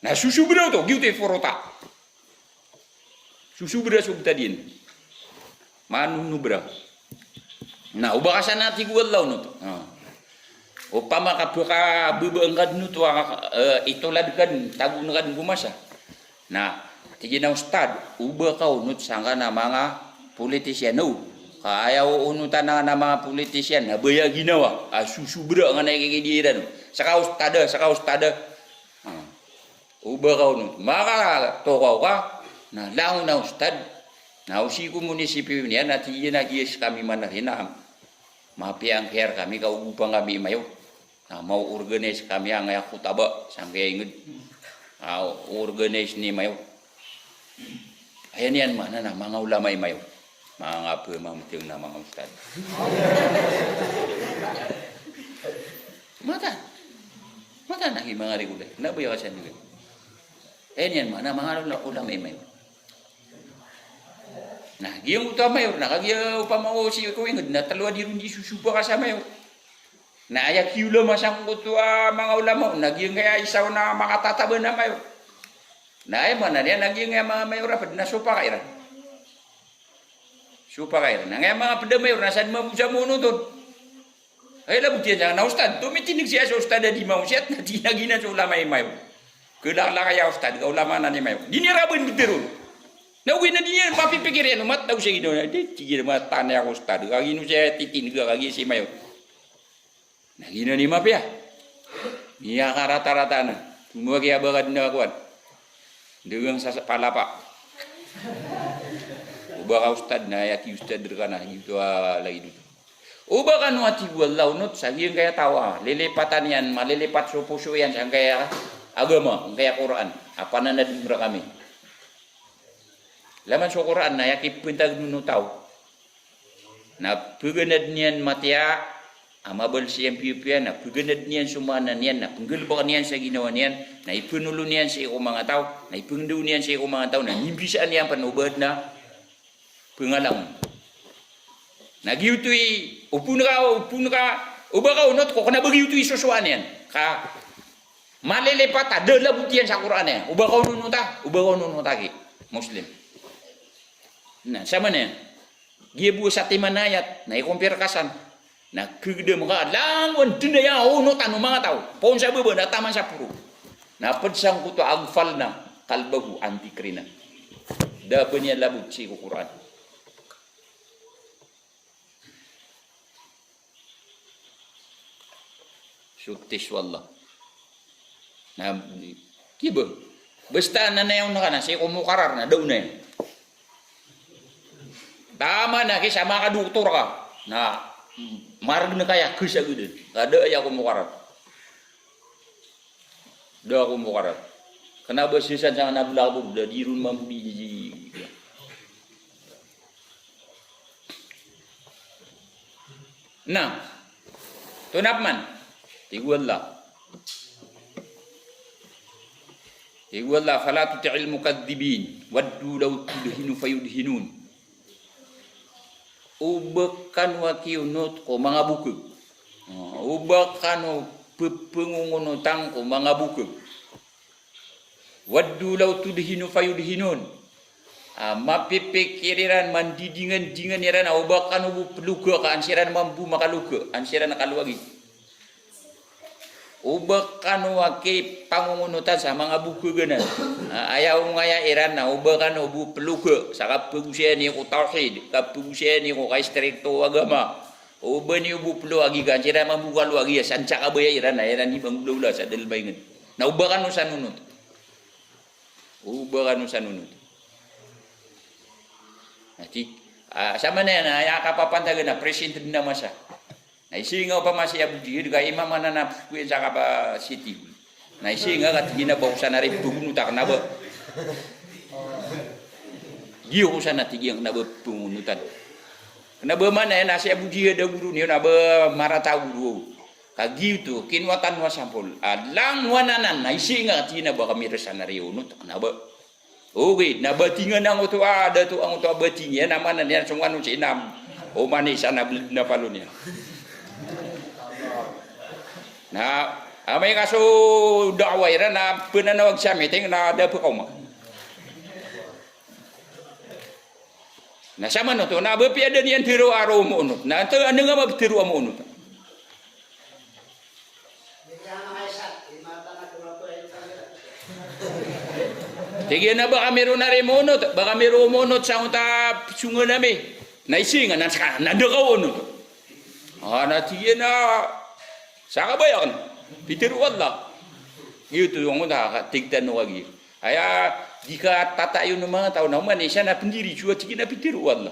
Na susubra to giute forota. Susubra subtadin. Manunubra. Na ubakasan nati gualaw no to. Upama kapaka bebeengkad no to itoladkan tagunkan gumasa. Na tigina ustad uba kau nut sangka na mga politisyan no. Ayaw unutan na mga politisyan na baya ginawa susubra nga nakikidiran saka ustada uba ka unut maka tokaw ka na lang na ustad na usiku munisipyo niya na tinagiyas kami manahinam mapiang kaya kami kaugupang kami mayo na mau organize kami ang kutaba sampai ingin organize ni mayo ayan yan mana na mga ulamay mayo mga apa mamutiang na mga ustad. Mata nagi mga regular. Nabayaw siya nila. Yan mana mga ulam may. Nah, giyang utama mayor na kagiya upamao si ko ingod na talwa di rundi susupa ka sa mayor. Na aya kiulo masang kutua mga ulama nagiyang kaya isaw na makatataba na mayor. Na ay mana niya nagiyang mga mayor rapat na supa ka iran. Supaya na nga mga pedamayor nasan mamusa mo nutod. Ay labutian siya na ustad. Tumitinig siya sa ustad na di mausiyat na tinaginan sa ulama yung mayo. Kailangan kaya ustad, ka ulama na ni mayo. Dinirabon bitiron. Nauwi na din yan, mapipikir yan. Umat daw siya ginoon. Di, sige naman tanay ako ustad. Kagino siya titinig ka, kagi si mayo. Nagina ni mapya. Iya ka rata-rata na. Tumagi abagad na akuan. Dengan sa palapa. Ubah ustad na yaki ustad derkana itu lagi dulu. Ubah kan wati walau nut sagian kaya tawa lilipatan yan malilipat supuso yan sang kaya agama kaya Quran apa nana dimra kami. Laman so Quran na yaki puntag nunu tahu. Na puganad niyan matya amabal siyang pipian na pagganad niyan sumana niyan na panggalbak niyan sa ginawa niyan na ipunulo niyan sa iko mga tao na ipungdaw niyan sa iko mga tao na nimbisaan niyan panubad na pengalang nagiutoy upun ka ubaka unot ko kana bagiutoy susuan yan ka malelepat ada labutian sa Quran ya ubaka ununuta ki muslim nah sama na dia buat satu manayat na ikompir kasan na kegede mga langon dinaya unutan mga tao pon sa bebe na taman sa puro na pedsang kuto agfal na kalbahu antikrina da benya labut si Quran syuktis wallah na kiba basta na na yung nakana si kumukarar na daw na yun tama na kisa makaduktor ka na marag na kaya kisa gudin ada ya kumukarar da kumukarar kenapa sisan sa nablabog da dirun mambudi nah tunapman Iguallah fala tuti'il mukadzibin waddu law tudhinu fayudhinun ubakan wakiunut ko mga bukog ubakan pepengungunutang ko mga bukog waddu law tudhinu fayudhinun mapipikiriran mandidingan-dingan yaran ubakan ubu peluga ka ansiran mampu makaluga ansiran nakaluagi ubakan waki pangungunutan sa mga buku gana ayaw ngaya iran na ubakan ubu peluga sa kapugusian ni ko tauhid kapugusian ni ko kay strikto agama uban ni ubu pelu agi kan sira mambuka lu agi sanca kabaya iran na iran ni bangbula sa dalbayngan na ubakan usan nunut nanti sama na ya kapapantagan na presiden na masa na isinga pa masih abudi ga imam manana kuwi saka pa city na isinga kat gina bausan ari bugunu tak naba giyo sana tigi yang naba pungunutan naba mana na si abudi ada guru ni naba marata guru kagi tu kinwatan wasampul alang wananan na isinga tina ba kami resana riunut naba oke naba tinga nang utu ada tu ang utu abatinya namana ni sungwan nu cinam o mani sana na palunya na amay kaso dakway ra na pinanawag sa meeting na ada po kauma na sama no to na ba piada niyan tiro aro mo unot na to ano nga mabtiro mo unot tigyan na ba kami ro na rin mo unot baka mero mo unot sa unta sungo nami na isinga na saka nadakaw unot na tigyan na saka bayan pitiru Allah itu yung tigtan lagi aya jika tatayo ng mga tao na umanisya na pendiri jua tigin na pitiru Allah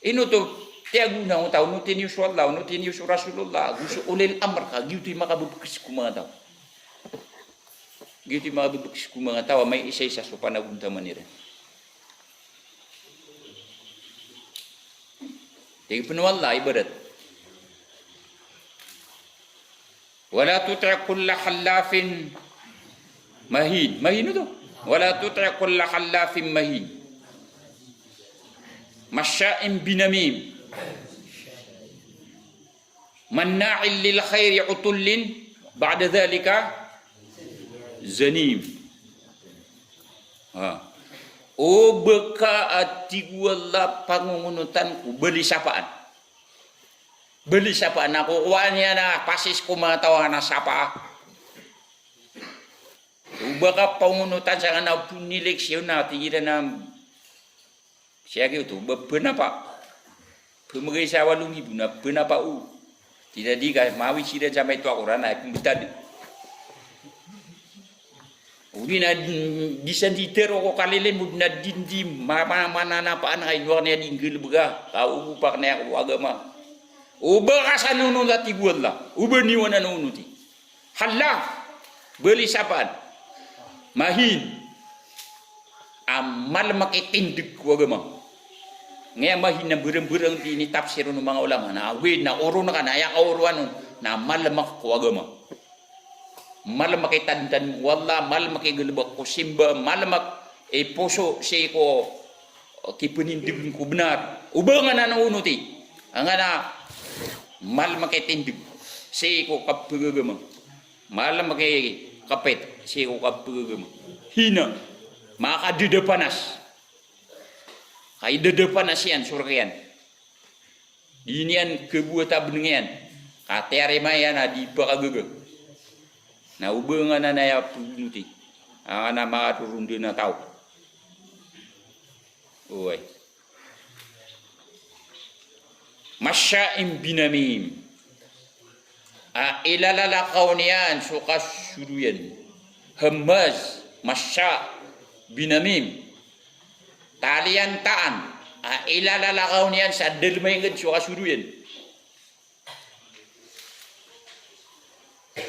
ino to tiago na ang tao nutin yung Allah nutin yung Rasulullah gusto ulil amr ka gitu yung makabubukis ko mga tao gitu yung makabubukis ko mga tao may isa-isa so panagunta manira tigin pa Allah ibarat wala tuti' kulla khallafin mahin itu wala tuti' kulla khallafin mahin masya'in binamim manna'il lil khairi utullin ba'da dhalika zanim o beka ati wala pangungunutan ku beli sapaan ako kuanya na pasis ko mga tawa na sapa baka pangunutan sa na punileksyon na tigiran na siya gitu benapa pemegay sa 8,000 na benapa tidak di ka mawi sida sampai tu aku rana pembetad uli na disentiter ko kalile mud na dindi mana na paan kay luar na dinggil baga kau upak na ako agama uba kasan nunut ti buatlah uba niwana nunuti halaf beli sapaan mahin amal makitindig ko agama Ngayon mahina bereng-bereng ini tafsir ng mga ulama na awin na oro na ka na ayak oruan na malamak ko agama. Malamak kay tandan wala malamak kay galbak ko simba malamak poso si ko kipunindig ko benar. Ubangan na unuti. Ang na malamak kay tindig si ko kapagagama. Malamak kay kapit si ko kapagagama. Hina makadidepanas. Kay dedepanas yan surga yan. Dinian kebuata benengian. Kate mayan di pakagaga. Na ubangan na ya punuti. Ang na maturun din na tao. Oy. Masya'im binamim. Ilalakaw niyan sukas suruyan. Hamaz masya binamim. Talian taan. Ilalakaw niyan sa dalmayngad sukas suruyan.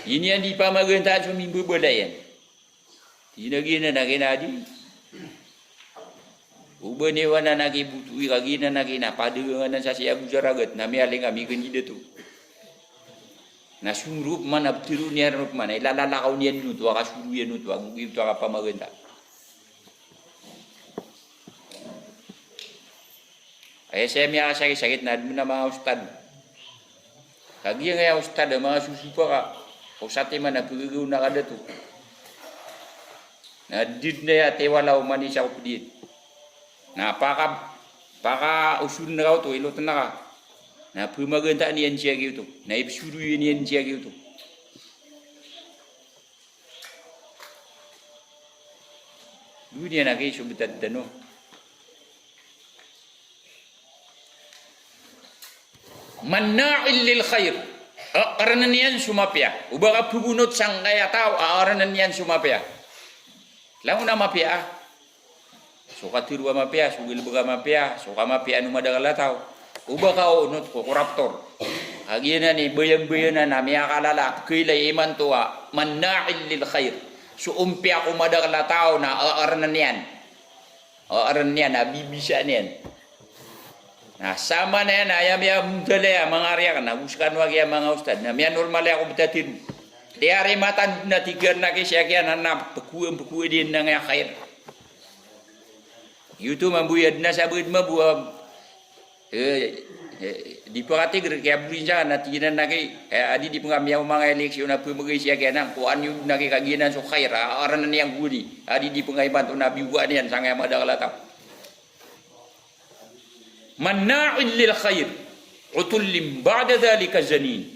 Ini yang dipamagantaan sa mimbu balayan. Tinagina na kinadi. Ubaniwa na nakibutui kagina na kinapadugan na sa siya bujaragat na may aling kami kanida to. Nasungrup man abtiru niya rup man ilalakaw niya nuto akasuru yan nuto ang ito akapamaganda. Ay saya may sakit na admin na mga ustad. Kagi nga ustad mga susupa ka. O sati man nagpagagaw na kada to. Na did na ya tewalaw man isa ko pudit. Na paka usul na raw to ilotan na ka. Na pumaganda niyan siya gitu. Na ipsuru niyan siya gitu. Dunia na kayo subitat dano. Manna'il lil khair. Aranan niyan sumapya. Ubaka pugunot sang kaya tao, aranan niyan sumapya. Lango na mapya. Suka tirwa mapya, sugil baga mapya, suka mapya anu madagala tao. Ubaka unot ko koruptor. Agina ni bayang-bayanan na may akalala, kilay iman tuwa, manna'il lil khair. Suumpya ko madagala tao na aranan niyan. Aranan niyan, nabibisa niyan. Nah, sama na yan, ayam mudala mga arya ka, nabuskan wag yan mga ustad, na miya normal ako bitatin. Tiari matan na tigar na kisya kaya na pekuan din na nga khair. Yuto mambuyad na sabud mabuam. Di pakatigr kaya bulinsa na tiginan na kay adi di pengamiyaw mga eleksyon na pumagay siya kaya na kuan yung nakikaginan so khair, aranan niyang guni. Adi di pengaiban to nabiwan yan sa nga madagalatap. Manna'il lil khair utullim ba'da dhalika janim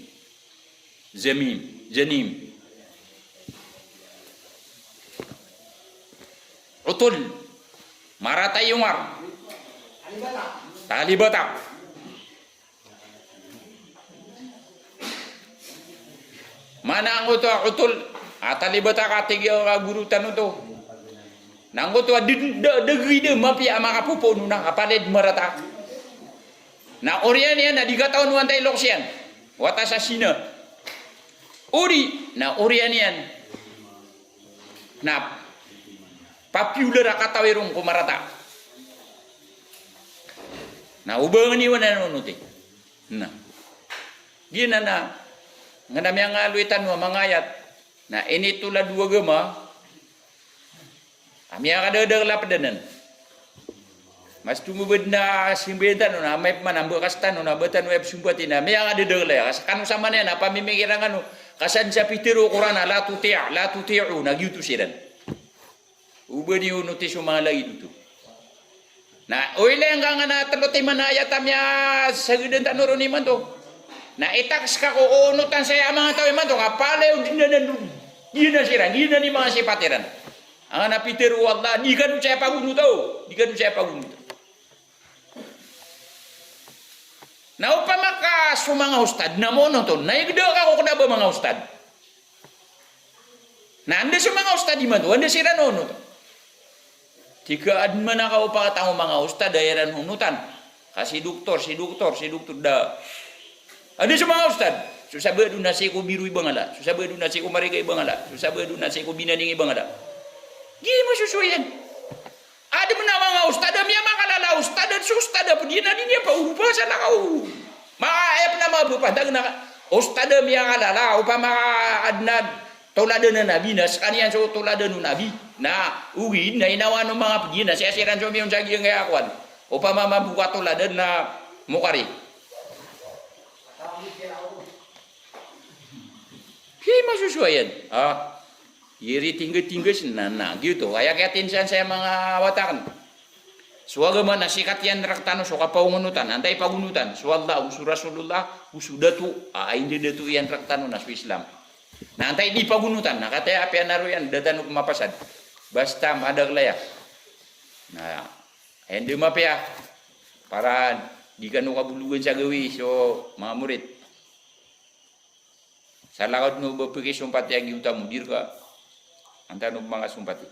utul marata yungar talibatak mana ang utul talibatak atigyo gurutan uto nanggo to degri de mapia makapupo nuna kapalid marata. Na orian yan na digataon wantay loksyan. Watas asina. Ori na orian yan. Na popular akatawirong kumarata. Na ubangan iwan na nunuti. Na. Gina na. Nga nami ang aluitan mo mga ayat. Na ini tula dua gema. Ami akadadang lapadanan. Mas tunggu benda simbetan na may manambo kastan na betan web sumbatina may ang adedele kan sama na apa mimikiran anu kasan sa pitiro Quran la tuti'u nagyutu siran ubani unuti sumala itu na oile nga na talote manayat amya sageden tanuro ni man to na itaks ka ko unutan saya mga tawe man to kapale dina siran dina ni mga sipatiran ang napitiro wallah di kan saya pagunu to di kan saya pagunu. Na upama ka mga ustad na mo to, naigda ka ko ba mga ustad. Na anda sa mga ustad man to, anda sira no to. Tika adman na ka upakatang mga ustad dayaran hunutan. Kasi doktor da. Anda sa mga ustad, susabado na si ko biru ibangala, susabado na si ko mariga ibangala, susabado na si ko binaning ibangala. Gini mo susuyan. Ada mo na mga ustad, miya makalala ustad dan sustada pudina dinya pa urupa sana kau. Maayap na mabupantag na ustada miya alala upama adnad toladan na nabi na sakanian so toladan na nabi na uwi na inawa ng mga pudina siya siran so miyon sagi yung akwan upama mabuka toladan na mukari. Hindi masusuayan. Iri tinggi-tinggi na gitu. Kaya tinsan saya mga watakan. Suwaga man nasikat yan raktano so kapaungunutan. Antay pagunutan. Suwallah usu Rasulullah usudatu. Hindi datu yan raktano na su Islam. Na antay di pagunutan. Nakataya api anaro yan. Datano kumapasad. Basta madagla ya. Na hindi mapaya. Para di ka kabulugan sa gawi. So mga murid. Sa lakad no bapikis sumpati ang iutamu dir ka. Anta no mga sumpati.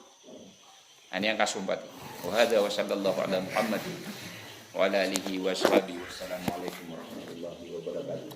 Ani ang kasumpati. Wa hadza wa sallallahu ala Muhammad wa ala alihi wa sahbihi. Wassalamu alaikum warahmatullahi wabarakatuh.